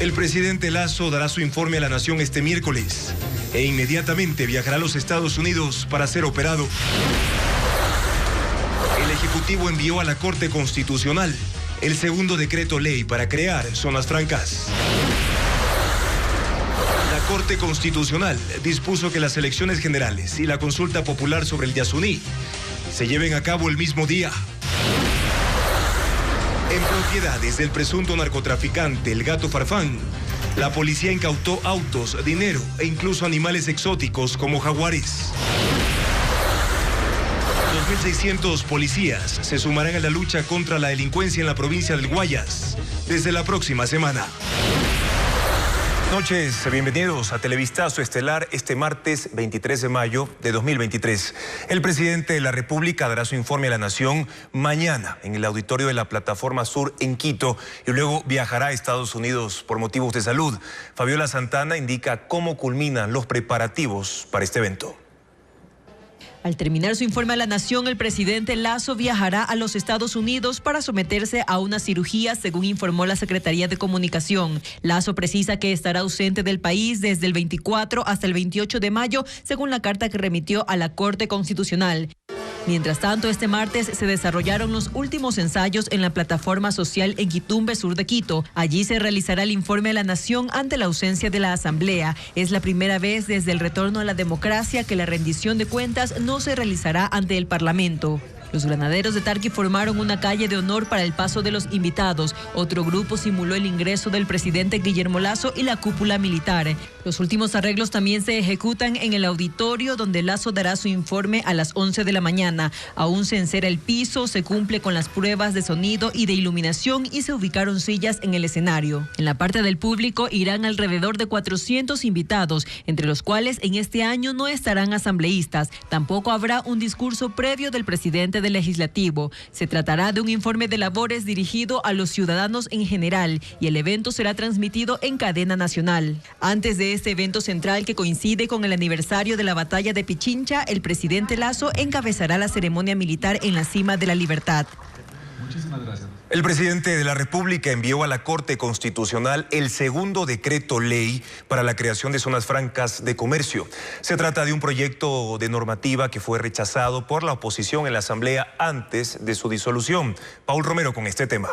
El presidente Lasso dará su informe a la nación este miércoles e inmediatamente viajará a los Estados Unidos para ser operado. El Ejecutivo envió a la Corte Constitucional el segundo decreto ley para crear zonas francas. La Corte Constitucional dispuso que las elecciones generales y la consulta popular sobre el Yasuní se lleven a cabo el mismo día. En propiedades del presunto narcotraficante El Gato Farfán, la policía incautó autos, dinero e incluso animales exóticos como jaguares. 2.600 policías se sumarán a la lucha contra la delincuencia en la provincia del Guayas desde la próxima semana. Noches, bienvenidos a Televistazo Estelar este martes 23 de mayo de 2023. El presidente de la República dará su informe a la nación mañana en el auditorio de la Plataforma Sur en Quito y luego viajará a Estados Unidos por motivos de salud. Fabiola Santana indica cómo culminan los preparativos para este evento. Al terminar su informe a la nación, el presidente Lasso viajará a los Estados Unidos para someterse a una cirugía, según informó la Secretaría de Comunicación. Lasso precisa que estará ausente del país desde el 24 hasta el 28 de mayo, según la carta que remitió a la Corte Constitucional. Mientras tanto, este martes se desarrollaron los últimos ensayos en la plataforma social en Quitumbe, sur de Quito. Allí se realizará el informe a la nación ante la ausencia de la Asamblea. Es la primera vez desde el retorno a la democracia que la rendición de cuentas no se realizará ante el Parlamento. Los granaderos de Tarqui formaron una calle de honor para el paso de los invitados. Otro grupo simuló el ingreso del presidente Guillermo Lasso y la cúpula militar. Los últimos arreglos también se ejecutan en el auditorio, donde Lasso dará su informe a las 11 de la mañana. Aún se encera el piso, se cumple con las pruebas de sonido y de iluminación y se ubicaron sillas en el escenario. En la parte del público irán alrededor de 400 invitados, entre los cuales en este año no estarán asambleístas. Tampoco habrá un discurso previo del presidente del Legislativo. Se tratará de un informe de labores dirigido a los ciudadanos en general y el evento será transmitido en cadena nacional. Antes de este evento central, que coincide con el aniversario de la batalla de Pichincha, el presidente Lasso encabezará la ceremonia militar en la Cima de la Libertad. Muchísimas gracias. El presidente de la República envió a la Corte Constitucional el segundo decreto ley para la creación de zonas francas de comercio. Se trata de un proyecto de normativa que fue rechazado por la oposición en la Asamblea antes de su disolución. Paul Romero con este tema.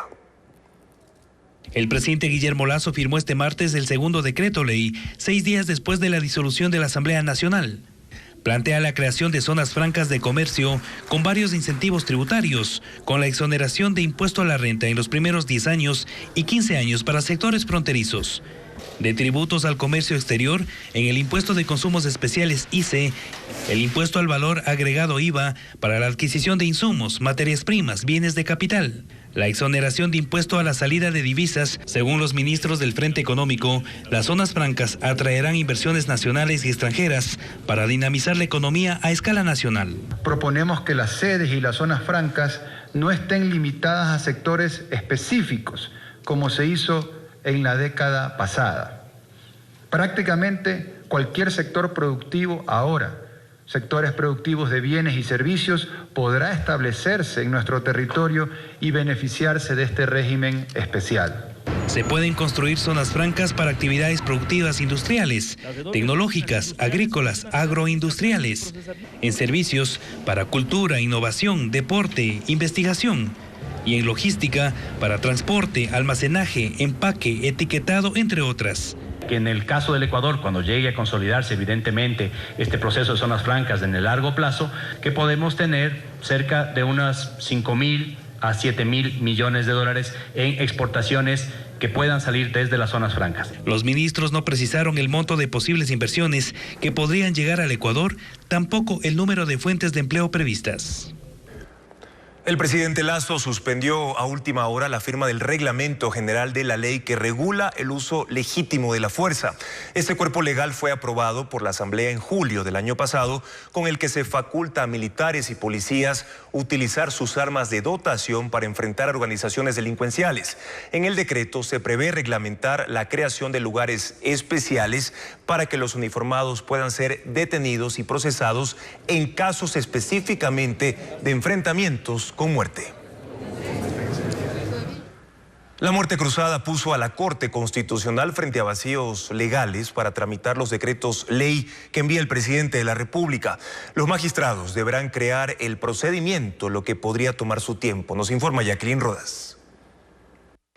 El presidente Guillermo Lasso firmó este martes el segundo decreto ley, 6 días después de la disolución de la Asamblea Nacional. Plantea la creación de zonas francas de comercio con varios incentivos tributarios, con la exoneración de impuesto a la renta en los primeros 10 años y 15 años para sectores fronterizos, de tributos al comercio exterior en el impuesto de consumos especiales ICE, el impuesto al valor agregado IVA para la adquisición de insumos, materias primas, bienes de capital. La exoneración de impuesto a la salida de divisas. Según los ministros del Frente Económico, las zonas francas atraerán inversiones nacionales y extranjeras para dinamizar la economía a escala nacional. Proponemos que las sedes y las zonas francas no estén limitadas a sectores específicos, como se hizo en la década pasada. Prácticamente cualquier sector productivo ahora, sectores productivos de bienes y servicios, podrá establecerse en nuestro territorio y beneficiarse de este régimen especial. Se pueden construir zonas francas para actividades productivas industriales, tecnológicas, agrícolas, agroindustriales, en servicios para cultura, innovación, deporte, investigación, y en logística para transporte, almacenaje, empaque, etiquetado, entre otras. Que en el caso del Ecuador, cuando llegue a consolidarse evidentemente este proceso de zonas francas en el largo plazo, que podemos tener cerca de unas 5.000 a 7.000 millones de dólares en exportaciones que puedan salir desde las zonas francas. Los ministros no precisaron el monto de posibles inversiones que podrían llegar al Ecuador, tampoco el número de fuentes de empleo previstas. El presidente Lasso suspendió a última hora la firma del reglamento general de la ley que regula el uso legítimo de la fuerza. Este cuerpo legal fue aprobado por la Asamblea en julio del año pasado, con el que se faculta a militares y policías utilizar sus armas de dotación para enfrentar a organizaciones delincuenciales. En el decreto se prevé reglamentar la creación de lugares especiales para que los uniformados puedan ser detenidos y procesados en casos específicamente de enfrentamientos con muerte. La muerte cruzada puso a la Corte Constitucional frente a vacíos legales para tramitar los decretos ley que envía el presidente de la República. Los magistrados deberán crear el procedimiento, lo que podría tomar su tiempo. Nos informa Jacqueline Rodas.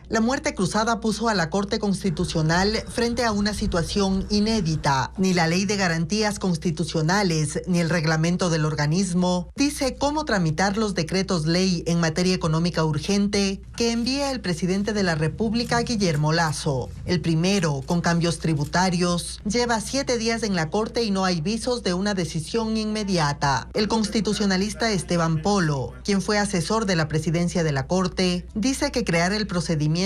La muerte cruzada puso a la Corte Constitucional frente a una situación inédita. Ni la Ley de Garantías Constitucionales ni el reglamento del organismo dice cómo tramitar los decretos ley en materia económica urgente que envía el presidente de la República, Guillermo Lasso. El primero, con cambios tributarios, lleva 7 días en la Corte y no hay visos de una decisión inmediata. El constitucionalista Esteban Polo, quien fue asesor de la presidencia de la Corte, dice que crear el procedimiento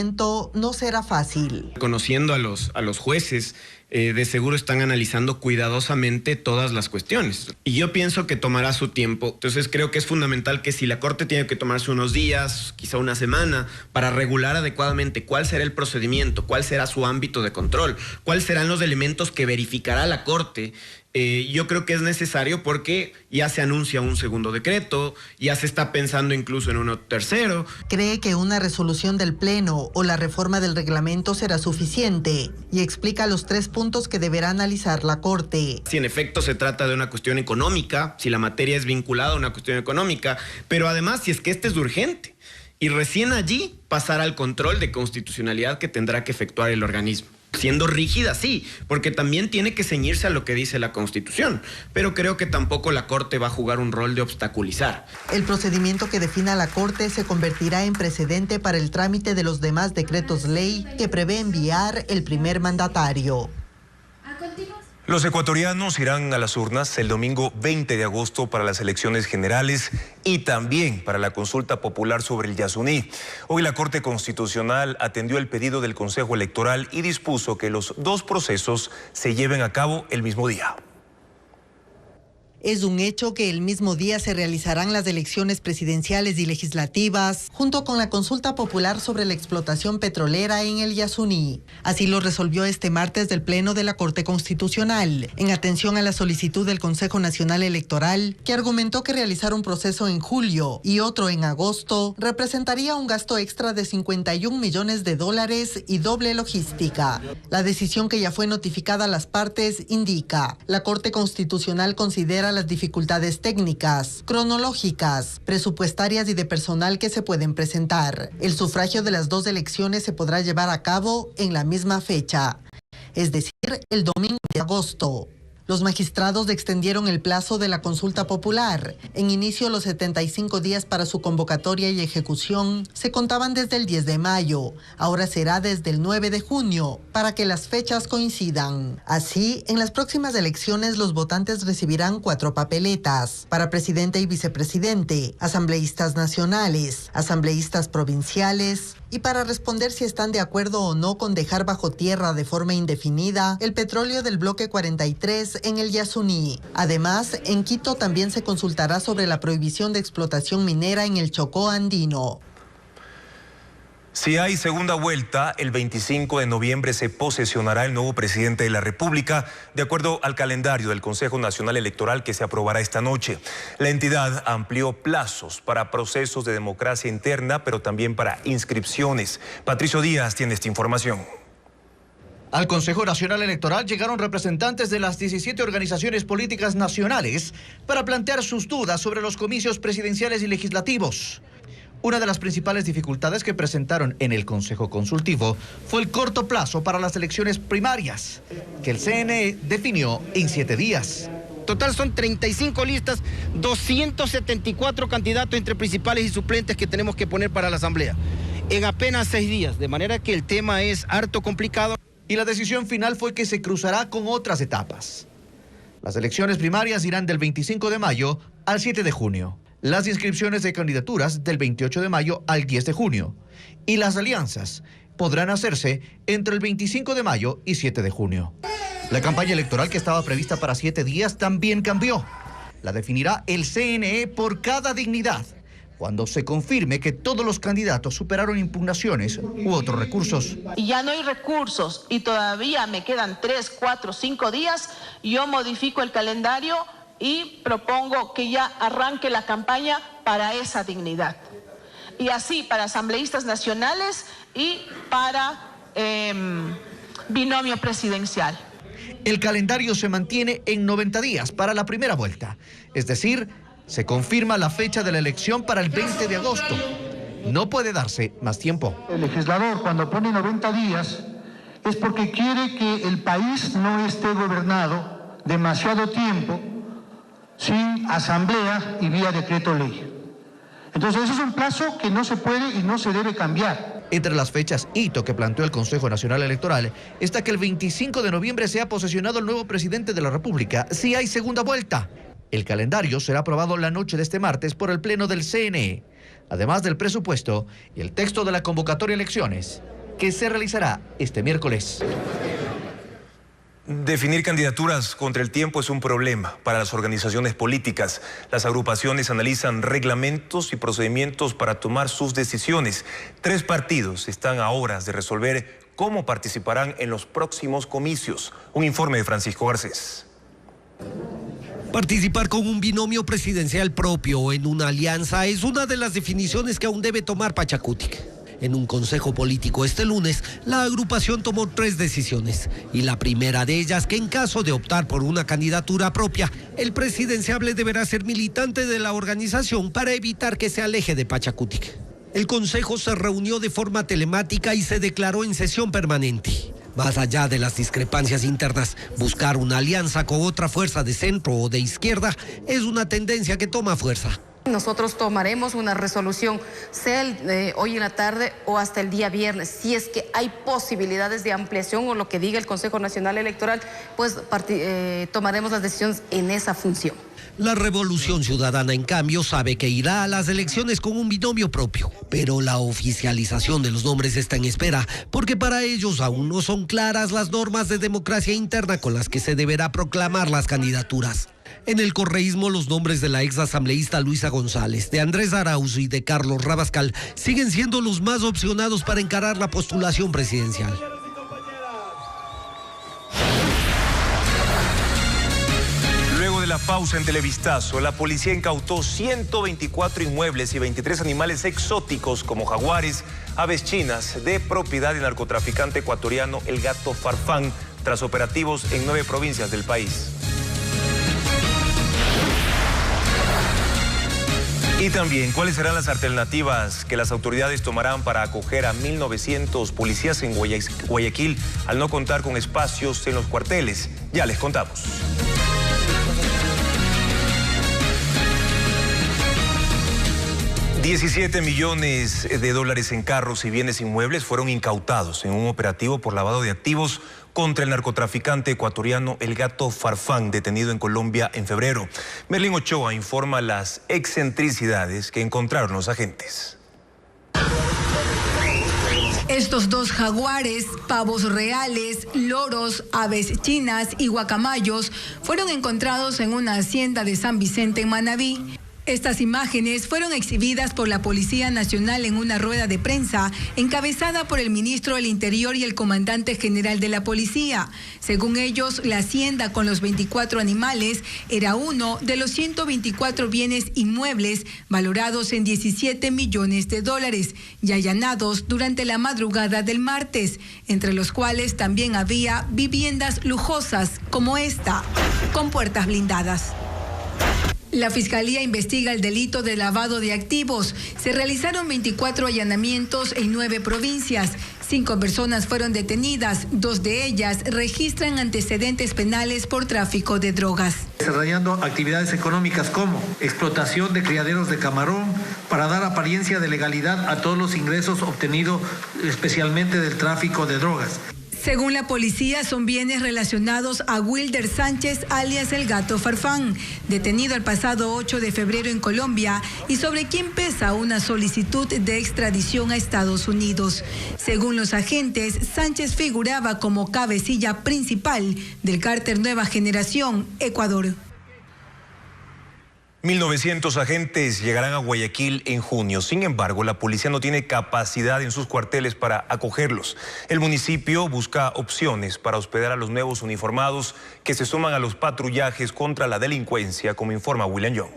no será fácil. Conociendo a los jueces, de seguro están analizando cuidadosamente todas las cuestiones. Y yo pienso que tomará su tiempo. Entonces creo que es fundamental que si la Corte tiene que tomarse unos días, quizá una semana, para regular adecuadamente cuál será el procedimiento, cuál será su ámbito de control, cuáles serán los elementos que verificará la Corte, yo creo que es necesario porque ya se anuncia un segundo decreto, ya se está pensando incluso en uno tercero. Cree que una resolución del Pleno o la reforma del reglamento será suficiente y explica los 3 puntos que deberá analizar la Corte. Si en efecto se trata de una cuestión económica, si la materia es vinculada a una cuestión económica, pero además si es que este es urgente y recién allí pasar al control de constitucionalidad que tendrá que efectuar el organismo. Siendo rígida, sí, porque también tiene que ceñirse a lo que dice la Constitución, pero creo que tampoco la Corte va a jugar un rol de obstaculizar. El procedimiento que defina la Corte se convertirá en precedente para el trámite de los demás decretos ley que prevé enviar el primer mandatario. Los ecuatorianos irán a las urnas el domingo 20 de agosto para las elecciones generales y también para la consulta popular sobre el Yasuní. Hoy la Corte Constitucional atendió el pedido del Consejo Electoral y dispuso que los 2 procesos se lleven a cabo el mismo día. Es un hecho que el mismo día se realizarán las elecciones presidenciales y legislativas, junto con la consulta popular sobre la explotación petrolera en el Yasuní. Así lo resolvió este martes del Pleno de la Corte Constitucional, en atención a la solicitud del Consejo Nacional Electoral, que argumentó que realizar un proceso en julio y otro en agosto representaría un gasto extra de $51 millones y doble logística. La decisión, que ya fue notificada a las partes, indica: la Corte Constitucional considera las dificultades técnicas, cronológicas, presupuestarias y de personal que se pueden presentar. El sufragio de las 2 elecciones se podrá llevar a cabo en la misma fecha, es decir, el domingo de agosto. Los magistrados extendieron el plazo de la consulta popular. En inicio, los 75 días para su convocatoria y ejecución se contaban desde el 10 de mayo. Ahora será desde el 9 de junio, para que las fechas coincidan. Así, en las próximas elecciones, los votantes recibirán 4 papeletas: para presidente y vicepresidente, asambleístas nacionales, asambleístas provinciales, y para responder si están de acuerdo o no con dejar bajo tierra de forma indefinida el petróleo del bloque 43 en el Yasuní. Además, en Quito también se consultará sobre la prohibición de explotación minera en el Chocó andino. Si hay segunda vuelta, el 25 de noviembre se posesionará el nuevo presidente de la República, de acuerdo al calendario del Consejo Nacional Electoral que se aprobará esta noche. La entidad amplió plazos para procesos de democracia interna, pero también para inscripciones. Patricio Díaz tiene esta información. Al Consejo Nacional Electoral llegaron representantes de las 17 organizaciones políticas nacionales para plantear sus dudas sobre los comicios presidenciales y legislativos. Una de las principales dificultades que presentaron en el Consejo Consultivo fue el corto plazo para las elecciones primarias, que el CNE definió en 7 días. Total son 35 listas, 274 candidatos entre principales y suplentes que tenemos que poner para la Asamblea en apenas 6 días, de manera que el tema es harto complicado. Y la decisión final fue que se cruzará con otras etapas. Las elecciones primarias irán del 25 de mayo al 7 de junio. Las inscripciones de candidaturas del 28 de mayo al 10 de junio. Y las alianzas podrán hacerse entre el 25 de mayo y 7 de junio. La campaña electoral, que estaba prevista para 7 días, también cambió. La definirá el CNE por cada dignidad, cuando se confirme que todos los candidatos superaron impugnaciones u otros recursos. Y ya no hay recursos y todavía me quedan 3, 4, 5 días, yo modifico el calendario y propongo que ya arranque la campaña para esa dignidad. y así para asambleístas nacionales y para binomio presidencial. El calendario se mantiene en 90 días para la primera vuelta, es decir, se confirma la fecha de la elección para el 20 de agosto. No puede darse más tiempo. El legislador, cuando pone 90 días, es porque quiere que el país no esté gobernado demasiado tiempo sin asamblea y vía decreto ley. Entonces, ese es un plazo que no se puede y no se debe cambiar. Entre las fechas hito que planteó el Consejo Nacional Electoral está que el 25 de noviembre sea posesionado el nuevo presidente de la República, si hay segunda vuelta. El calendario será aprobado la noche de este martes por el Pleno del CNE, además del presupuesto y el texto de la convocatoria a elecciones, que se realizará este miércoles. Definir candidaturas contra el tiempo es un problema para las organizaciones políticas. Las agrupaciones analizan reglamentos y procedimientos para tomar sus decisiones. 3 partidos están a horas de resolver cómo participarán en los próximos comicios. Un informe de Francisco Garcés. Participar con un binomio presidencial propio o en una alianza es una de las definiciones que aún debe tomar Pachacutic. En un consejo político este lunes, la agrupación tomó 3 decisiones y la primera de ellas que en caso de optar por una candidatura propia, el presidenciable deberá ser militante de la organización para evitar que se aleje de Pachacutic. El consejo se reunió de forma telemática y se declaró en sesión permanente. Más allá de las discrepancias internas, buscar una alianza con otra fuerza de centro o de izquierda es una tendencia que toma fuerza. Nosotros tomaremos una resolución, sea hoy en la tarde o hasta el día viernes. Si es que hay posibilidades de ampliación o lo que diga el Consejo Nacional Electoral, pues tomaremos las decisiones en esa función. La Revolución Ciudadana, en cambio, sabe que irá a las elecciones con un binomio propio, pero la oficialización de los nombres está en espera, porque para ellos aún no son claras las normas de democracia interna con las que se deberá proclamar las candidaturas. En el correísmo, los nombres de la ex asambleísta Luisa González, de Andrés Arauz y de Carlos Rabascal siguen siendo los más opcionados para encarar la postulación presidencial. Luego de la pausa en Televistazo, la policía incautó 124 inmuebles y 23 animales exóticos como jaguares, aves chinas, de propiedad del narcotraficante ecuatoriano El Gato Farfán, tras operativos en 9 provincias del país. Y también, ¿cuáles serán las alternativas que las autoridades tomarán para acoger a 1.900 policías en Guayaquil al no contar con espacios en los cuarteles? Ya les contamos. $17 millones en carros y bienes inmuebles fueron incautados en un operativo por lavado de activos contra el narcotraficante ecuatoriano El Gato Farfán, detenido en Colombia en febrero. Merlin Ochoa informa las excentricidades que encontraron los agentes. Estos 2 jaguares, pavos reales, loros, aves chinas y guacamayos fueron encontrados en una hacienda de San Vicente en Manabí. Estas imágenes fueron exhibidas por la Policía Nacional en una rueda de prensa encabezada por el ministro del Interior y el comandante general de la policía. Según ellos, la hacienda con los 24 animales era uno de los 124 bienes inmuebles valorados en $17 millones y allanados durante la madrugada del martes, entre los cuales también había viviendas lujosas como esta, con puertas blindadas. La Fiscalía investiga el delito de lavado de activos. Se realizaron 24 allanamientos en 9 provincias. 5 personas fueron detenidas. 2 de ellas registran antecedentes penales por tráfico de drogas. Desarrollando actividades económicas como explotación de criaderos de camarón para dar apariencia de legalidad a todos los ingresos obtenidos especialmente del tráfico de drogas. Según la policía, son bienes relacionados a Wilder Sánchez, alias El Gato Farfán, detenido el pasado 8 de febrero en Colombia y sobre quien pesa una solicitud de extradición a Estados Unidos. Según los agentes, Sánchez figuraba como cabecilla principal del cártel Nueva Generación, Ecuador. 1.900 agentes llegarán a Guayaquil en junio. Sin embargo, la policía no tiene capacidad en sus cuarteles para acogerlos. El municipio busca opciones para hospedar a los nuevos uniformados que se suman a los patrullajes contra la delincuencia, como informa William Young.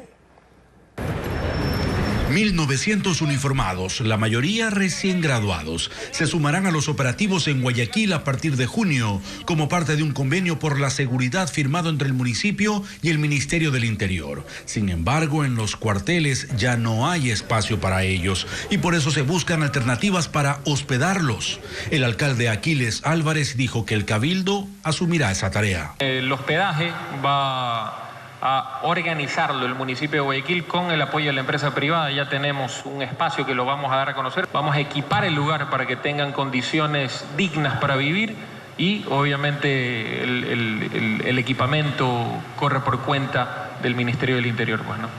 1.900 uniformados, la mayoría recién graduados, se sumarán a los operativos en Guayaquil a partir de junio, como parte de un convenio por la seguridad firmado entre el municipio y el Ministerio del Interior. Sin embargo, en los cuarteles ya no hay espacio para ellos y por eso se buscan alternativas para hospedarlos. El alcalde Aquiles Álvarez dijo que el Cabildo asumirá esa tarea. El hospedaje va a organizarlo el municipio de Guayaquil con el apoyo de la empresa privada. Ya tenemos un espacio que lo vamos a dar a conocer. Vamos a equipar el lugar para que tengan condiciones dignas para vivir y obviamente el equipamiento corre por cuenta del Ministerio del Interior, pues, ¿no?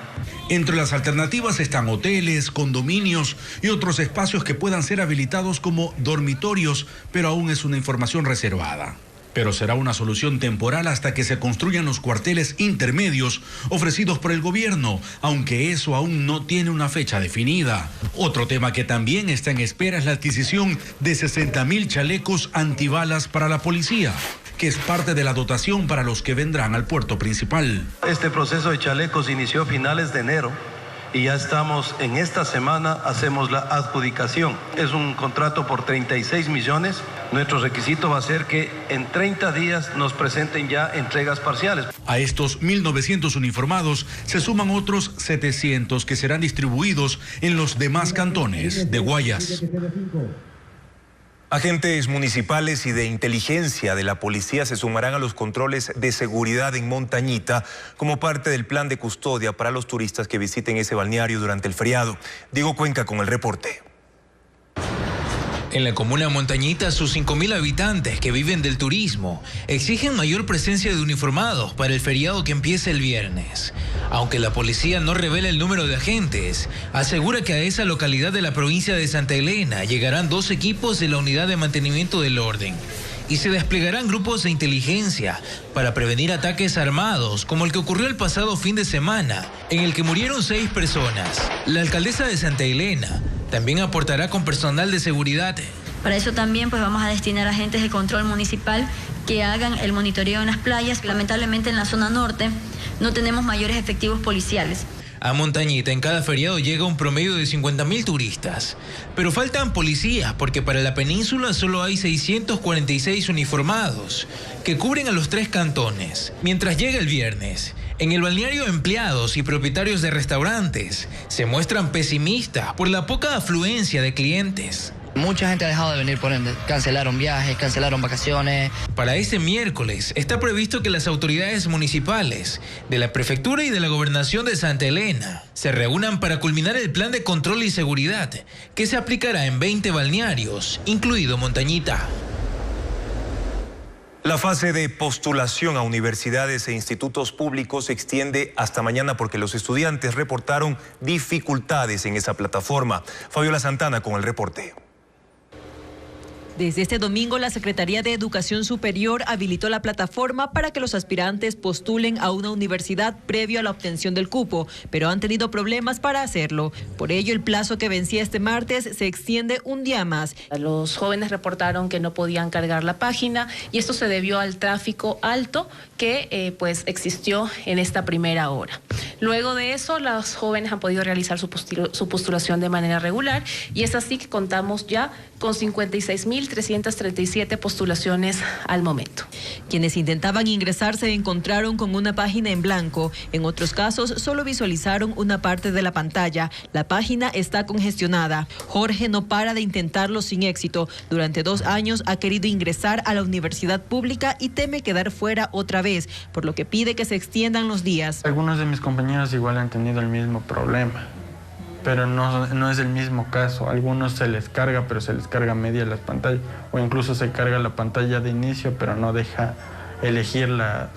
Entre las alternativas están hoteles, condominios y otros espacios que puedan ser habilitados como dormitorios, pero aún es una información reservada. Pero será una solución temporal hasta que se construyan los cuarteles intermedios ofrecidos por el gobierno, aunque eso aún no tiene una fecha definida. Otro tema que también está en espera es la adquisición de 60.000 chalecos antibalas para la policía, que es parte de la dotación para los que vendrán al puerto principal. Este proceso de chalecos inició a finales de enero. Y ya estamos, en esta semana hacemos la adjudicación. Es un contrato por 36 millones. Nuestro requisito va a ser que en 30 días nos presenten ya entregas parciales. A estos 1.900 uniformados se suman otros 700 que serán distribuidos en los demás cantones de Guayas. Agentes municipales y de inteligencia de la policía se sumarán a los controles de seguridad en Montañita como parte del plan de custodia para los turistas que visiten ese balneario durante el feriado. Diego Cuenca con el reporte. En la comuna Montañita, sus 5.000 habitantes que viven del turismo exigen mayor presencia de uniformados para el feriado que empieza el viernes. Aunque la policía no revela el número de agentes, asegura que a esa localidad de la provincia de Santa Elena llegarán 2 equipos de la Unidad de Mantenimiento del Orden y se desplegarán grupos de inteligencia para prevenir ataques armados como el que ocurrió el pasado fin de semana, en el que murieron 6 personas. La alcaldesa de Santa Elena también aportará con personal de seguridad. Para eso también pues vamos a destinar agentes de control municipal que hagan el monitoreo en las playas. Lamentablemente en la zona norte no tenemos mayores efectivos policiales. A Montañita en cada feriado llega un promedio de 50.000 turistas. Pero faltan policías porque para la península solo hay 646 uniformados que cubren a los 3 cantones. Mientras llega el viernes, en el balneario empleados y propietarios de restaurantes se muestran pesimistas por la poca afluencia de clientes. Mucha gente ha dejado de venir, por ende, cancelaron viajes, cancelaron vacaciones. Para ese miércoles está previsto que las autoridades municipales de la prefectura y de la gobernación de Santa Elena se reúnan para culminar el plan de control y seguridad que se aplicará en 20 balnearios, incluido Montañita. La fase de postulación a universidades e institutos públicos se extiende hasta mañana porque los estudiantes reportaron dificultades en esa plataforma. Fabiola Santana con el reporte. Desde este domingo, la Secretaría de Educación Superior habilitó la plataforma para que los aspirantes postulen a una universidad previo a la obtención del cupo, pero han tenido problemas para hacerlo. Por ello, el plazo que vencía este martes se extiende un día más. Los jóvenes reportaron que no podían cargar la página y esto se debió al tráfico alto que pues existió en esta primera hora. Luego de eso, los jóvenes han podido realizar su postulación de manera regular y es así que contamos ya con 56.337 postulaciones al momento. Quienes intentaban ingresar se encontraron con una página en blanco. En otros casos, solo visualizaron una parte de la pantalla. La página está congestionada. Jorge no para de intentarlo sin éxito. Durante 2 años ha querido ingresar a la universidad pública y teme quedar fuera otra vez, por lo que pide que se extiendan los días. Algunos de mis compañeros igual han tenido el mismo problema, pero no es el mismo caso. A algunos se les carga, pero se les carga media las pantallas, o incluso se carga la pantalla de inicio, pero no deja elegir las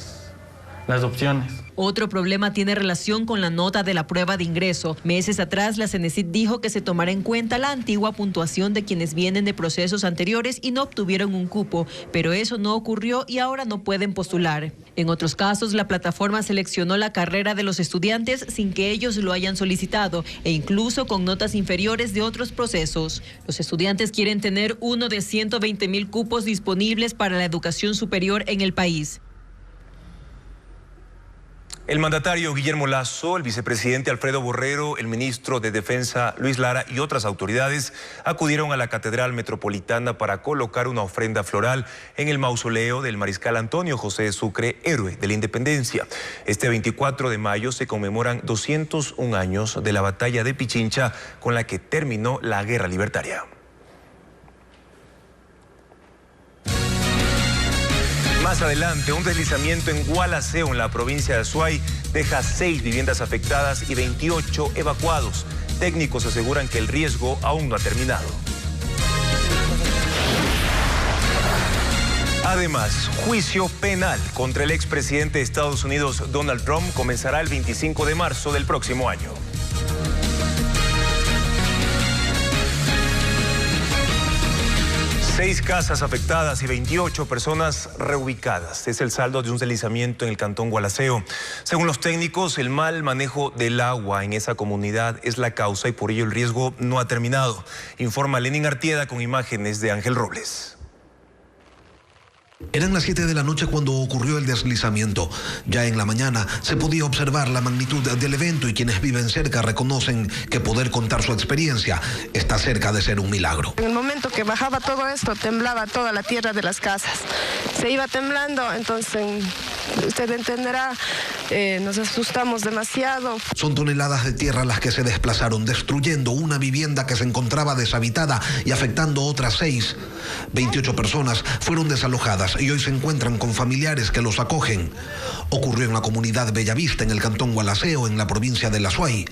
opciones. Otro problema tiene relación con la nota de la prueba de ingreso. Meses atrás, la CENESID dijo que se tomará en cuenta la antigua puntuación de quienes vienen de procesos anteriores y no obtuvieron un cupo, pero eso no ocurrió y ahora no pueden postular. En otros casos, la plataforma seleccionó la carrera de los estudiantes sin que ellos lo hayan solicitado e incluso con notas inferiores de otros procesos. Los estudiantes quieren tener uno de 120.000 cupos disponibles para la educación superior en el país. El mandatario Guillermo Lasso, el vicepresidente Alfredo Borrero, el ministro de Defensa Luis Lara y otras autoridades acudieron a la Catedral Metropolitana para colocar una ofrenda floral en el mausoleo del mariscal Antonio José Sucre, héroe de la independencia. Este 24 de mayo se conmemoran 201 años de la batalla de Pichincha, con la que terminó la guerra libertaria. Más adelante, un deslizamiento en Gualaceo, en la provincia de Azuay, deja 6 viviendas afectadas y 28 evacuados. Técnicos aseguran que el riesgo aún no ha terminado. Además, juicio penal contra el expresidente de Estados Unidos, Donald Trump, comenzará el 25 de marzo del próximo año. Seis casas afectadas y 28 personas reubicadas. Es el saldo de un deslizamiento en el cantón Gualaceo. Según los técnicos, el mal manejo del agua en esa comunidad es la causa y por ello el riesgo no ha terminado. Informa Lenin Artieda con imágenes de Ángel Robles. Eran las 7 de la noche cuando ocurrió el deslizamiento. Ya en la mañana se podía observar la magnitud del evento y quienes viven cerca reconocen que poder contar su experiencia está cerca de ser un milagro. En el momento que bajaba todo esto, temblaba toda la tierra de las casas. Se iba temblando, entonces usted entenderá, nos asustamos demasiado. Son toneladas de tierra las que se desplazaron, destruyendo una vivienda que se encontraba deshabitada y afectando otras 6. 28 personas fueron desalojadas y hoy se encuentran con familiares que los acogen. Ocurrió en la comunidad Bellavista, en el cantón Gualaceo, en la provincia de Azuay.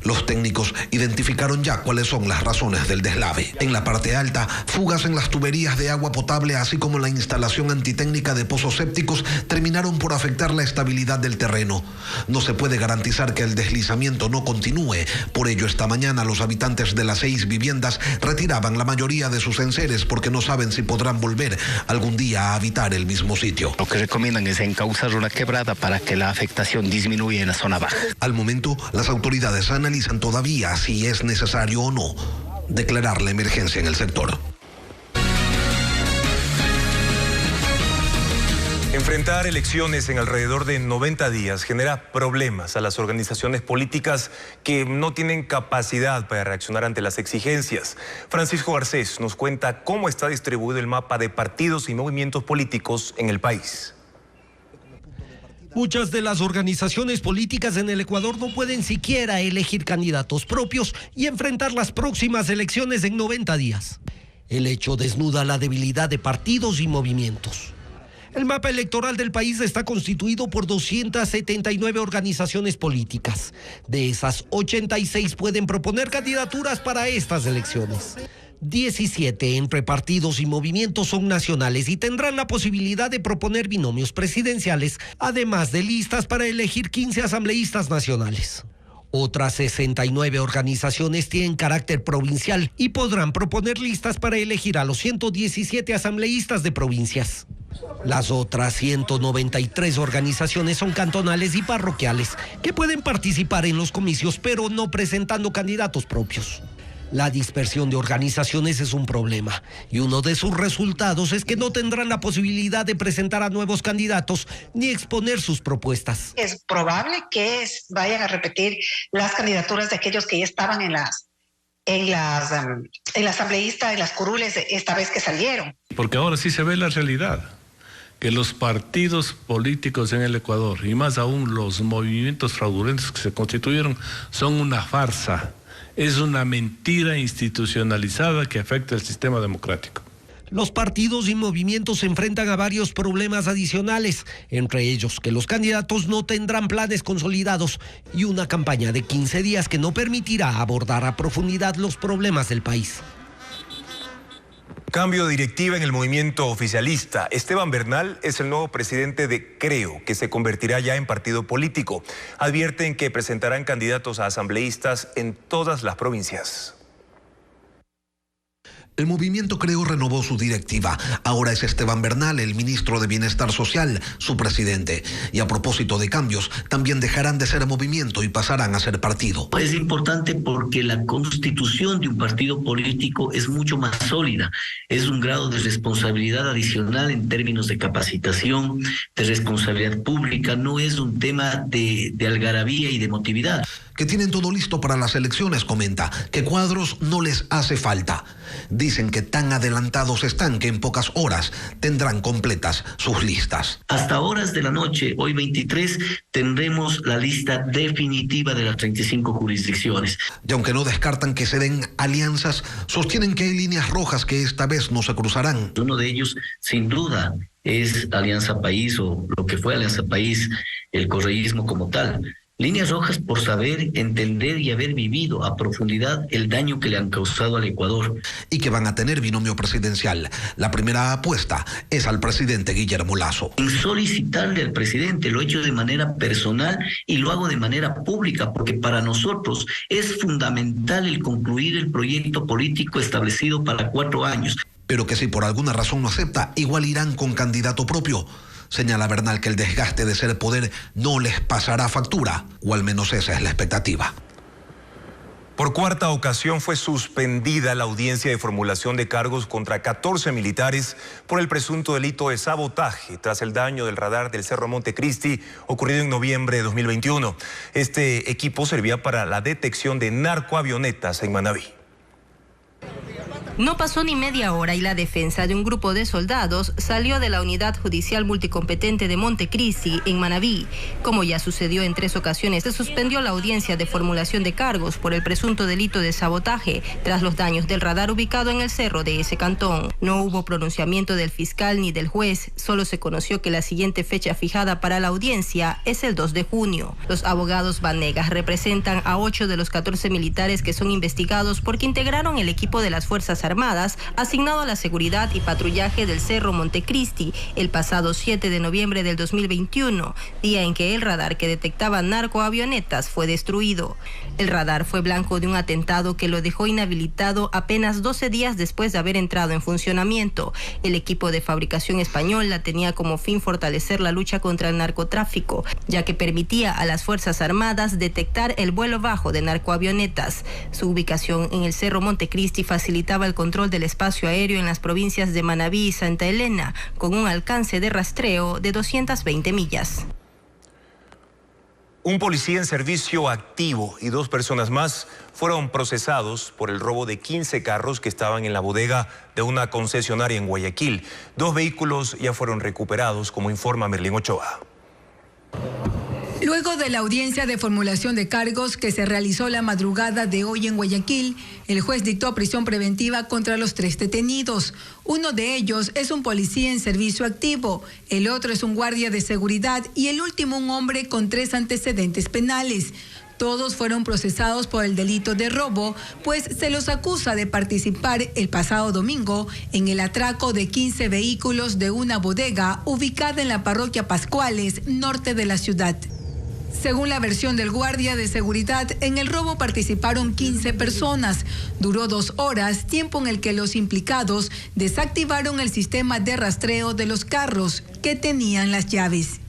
Los técnicos identificaron ya cuáles son las razones del deslave. En la parte alta, fugas en las tuberías de agua potable, así como la instalación antitécnica de pozos sépticos, terminaron por afectar la estabilidad del terreno. No se puede garantizar que el deslizamiento no continúe. Por ello, esta mañana los habitantes de las 6 viviendas retiraban la mayoría de sus enseres porque no saben si podrán volver algún día a habitar el mismo sitio. Lo que recomiendan es encauzar una quebrada para que la afectación disminuya en la zona baja. Al momento, las autoridades analizan todavía si es necesario o no declarar la emergencia en el sector. Enfrentar elecciones en alrededor de 90 días genera problemas a las organizaciones políticas que no tienen capacidad para reaccionar ante las exigencias. Francisco Garcés nos cuenta cómo está distribuido el mapa de partidos y movimientos políticos en el país. Muchas de las organizaciones políticas en el Ecuador no pueden siquiera elegir candidatos propios y enfrentar las próximas elecciones en 90 días. El hecho desnuda la debilidad de partidos y movimientos. El mapa electoral del país está constituido por 279 organizaciones políticas. De esas, 86 pueden proponer candidaturas para estas elecciones. 17 entre partidos y movimientos son nacionales y tendrán la posibilidad de proponer binomios presidenciales, además de listas para elegir 15 asambleístas nacionales. Otras 69 organizaciones tienen carácter provincial y podrán proponer listas para elegir a los 117 asambleístas de provincias. Las otras 193 organizaciones son cantonales y parroquiales, que pueden participar en los comicios, pero no presentando candidatos propios. La dispersión de organizaciones es un problema y uno de sus resultados es que no tendrán la posibilidad de presentar a nuevos candidatos ni exponer sus propuestas. Es probable que vayan a repetir las candidaturas de aquellos que ya estaban en la asambleísta, en las curules, esta vez que salieron. Porque ahora sí se ve la realidad, que los partidos políticos en el Ecuador y más aún los movimientos fraudulentos que se constituyeron son una farsa. Es una mentira institucionalizada que afecta el sistema democrático. Los partidos y movimientos se enfrentan a varios problemas adicionales, entre ellos que los candidatos no tendrán planes consolidados y una campaña de 15 días que no permitirá abordar a profundidad los problemas del país. Cambio de directiva en el movimiento oficialista. Esteban Bernal es el nuevo presidente de Creo, que se convertirá ya en partido político. Advierten que presentarán candidatos a asambleístas en todas las provincias. El movimiento Creo renovó su directiva. Ahora es Esteban Bernal, el ministro de Bienestar Social, su presidente. Y a propósito de cambios, también dejarán de ser movimiento y pasarán a ser partido. Es importante porque la constitución de un partido político es mucho más sólida. Es un grado de responsabilidad adicional en términos de capacitación, de responsabilidad pública. No es un tema de algarabía y de emotividad. Que tienen todo listo para las elecciones, comenta, que cuadros no les hace falta. Dicen que tan adelantados están que en pocas horas tendrán completas sus listas. Hasta horas de la noche, hoy 23, tendremos la lista definitiva de las 35 jurisdicciones. Y aunque no descartan que se den alianzas, sostienen que hay líneas rojas que esta vez no se cruzarán. Uno de ellos, sin duda, es Alianza País o lo que fue Alianza País, el correísmo como tal. Líneas rojas por saber, entender y haber vivido a profundidad el daño que le han causado al Ecuador. Y que van a tener binomio presidencial. La primera apuesta es al presidente Guillermo Lasso. En solicitarle al presidente, lo he hecho de manera personal y lo hago de manera pública, porque para nosotros es fundamental el concluir el proyecto político establecido para 4 años. Pero que si por alguna razón no acepta, igual irán con candidato propio. Señala Bernal que el desgaste de ser poder no les pasará factura, o al menos esa es la expectativa. Por cuarta ocasión fue suspendida la audiencia de formulación de cargos contra 14 militares por el presunto delito de sabotaje tras el daño del radar del Cerro Montecristi ocurrido en noviembre de 2021. Este equipo servía para la detección de narcoavionetas en Manabí. No pasó ni media hora y la defensa de un grupo de soldados salió de la Unidad Judicial Multicompetente de Montecristi, en Manabí. Como ya sucedió en 3 ocasiones, se suspendió la audiencia de formulación de cargos por el presunto delito de sabotaje tras los daños del radar ubicado en el cerro de ese cantón. No hubo pronunciamiento del fiscal ni del juez, solo se conoció que la siguiente fecha fijada para la audiencia es el 2 de junio. Los abogados Vanegas representan a 8 de los 14 militares que son investigados porque integraron el equipo de las Fuerzas Armadas asignado a la seguridad y patrullaje del Cerro Montecristi el pasado 7 de noviembre del 2021, día en que el radar que detectaba narcoavionetas fue destruido. El radar fue blanco de un atentado que lo dejó inhabilitado apenas 12 días después de haber entrado en funcionamiento. El equipo de fabricación española tenía como fin fortalecer la lucha contra el narcotráfico, ya que permitía a las Fuerzas Armadas detectar el vuelo bajo de narcoavionetas. Su ubicación en el Cerro Montecristi facilitaba el control del espacio aéreo en las provincias de Manabí y Santa Elena, con un alcance de rastreo de 220 millas. Un policía en servicio activo y 2 personas más fueron procesados por el robo de 15 carros que estaban en la bodega de una concesionaria en Guayaquil. 2 vehículos ya fueron recuperados, como informa Merlín Ochoa. Luego de la audiencia de formulación de cargos que se realizó la madrugada de hoy en Guayaquil, el juez dictó prisión preventiva contra los 3 detenidos. Uno de ellos es un policía en servicio activo, el otro es un guardia de seguridad y el último un hombre con 3 antecedentes penales. Todos fueron procesados por el delito de robo, pues se los acusa de participar el pasado domingo en el atraco de 15 vehículos de una bodega ubicada en la parroquia Pascuales, norte de la ciudad. Según la versión del guardia de seguridad, en el robo participaron 15 personas. Duró 2 horas, tiempo en el que los implicados desactivaron el sistema de rastreo de los carros que tenían las llaves.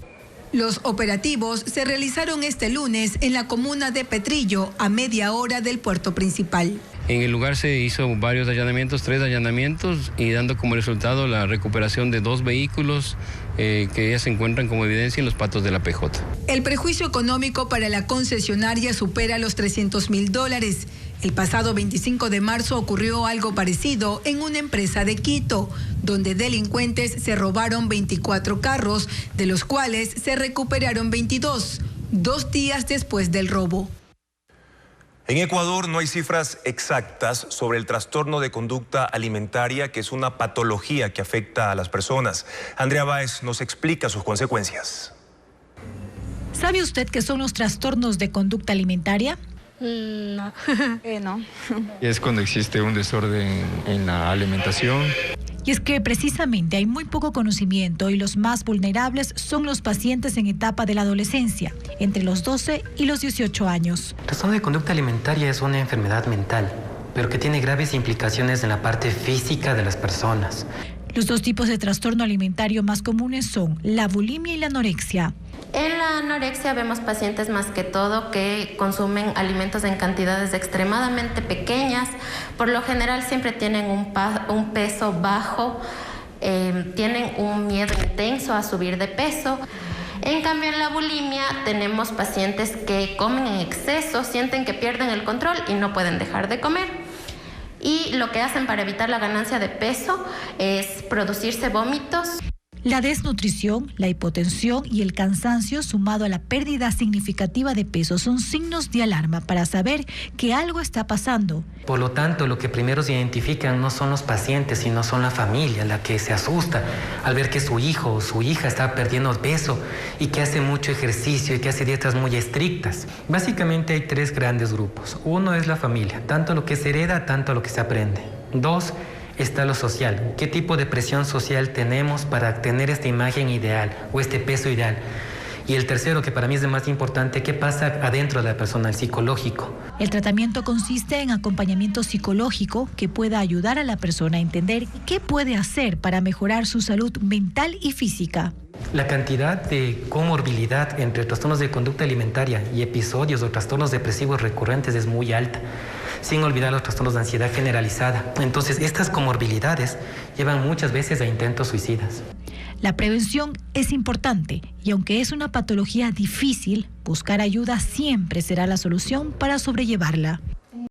Los operativos se realizaron este lunes en la comuna de Petrillo, a media hora del puerto principal. En el lugar se hizo varios allanamientos, 3 allanamientos, y dando como resultado la recuperación de 2 vehículos que ya se encuentran como evidencia en los patos de la PJ. El prejuicio económico para la concesionaria supera los $300,000. El pasado 25 de marzo ocurrió algo parecido en una empresa de Quito, donde delincuentes se robaron 24 carros, de los cuales se recuperaron 22, 2 días después del robo. En Ecuador no hay cifras exactas sobre el trastorno de conducta alimentaria, que es una patología que afecta a las personas. Andrea Báez nos explica sus consecuencias. ¿Sabe usted qué son los trastornos de conducta alimentaria? No. No. Es cuando existe un desorden en la alimentación. Y es que precisamente hay muy poco conocimiento y los más vulnerables son los pacientes en etapa de la adolescencia, entre los 12 y los 18 años. El trastorno de conducta alimentaria es una enfermedad mental, pero que tiene graves implicaciones en la parte física de las personas. Los dos tipos de trastorno alimentario más comunes son la bulimia y la anorexia. En la anorexia vemos pacientes más que todo que consumen alimentos en cantidades extremadamente pequeñas. Por lo general siempre tienen un peso bajo, tienen un miedo intenso a subir de peso. En cambio, en la bulimia tenemos pacientes que comen en exceso, sienten que pierden el control y no pueden dejar de comer. Y lo que hacen para evitar la ganancia de peso es producirse vómitos. La desnutrición, la hipotensión y el cansancio sumado a la pérdida significativa de peso son signos de alarma para saber que algo está pasando. Por lo tanto, lo que primero se identifican no son los pacientes, sino son la familia, la que se asusta al ver que su hijo o su hija está perdiendo peso y que hace mucho ejercicio y que hace dietas muy estrictas. Básicamente hay 3 grandes grupos. Uno es la familia, tanto lo que se hereda, tanto lo que se aprende. 2, está lo social. ¿Qué tipo de presión social tenemos para tener esta imagen ideal o este peso ideal? Y el tercero, que para mí es el más importante, ¿qué pasa adentro de la persona, el psicológico? El tratamiento consiste en acompañamiento psicológico que pueda ayudar a la persona a entender qué puede hacer para mejorar su salud mental y física. La cantidad de comorbilidad entre trastornos de conducta alimentaria y episodios o trastornos depresivos recurrentes es muy alta, sin olvidar los trastornos de ansiedad generalizada. Entonces, estas comorbilidades llevan muchas veces a intentos suicidas. La prevención es importante y aunque es una patología difícil, buscar ayuda siempre será la solución para sobrellevarla.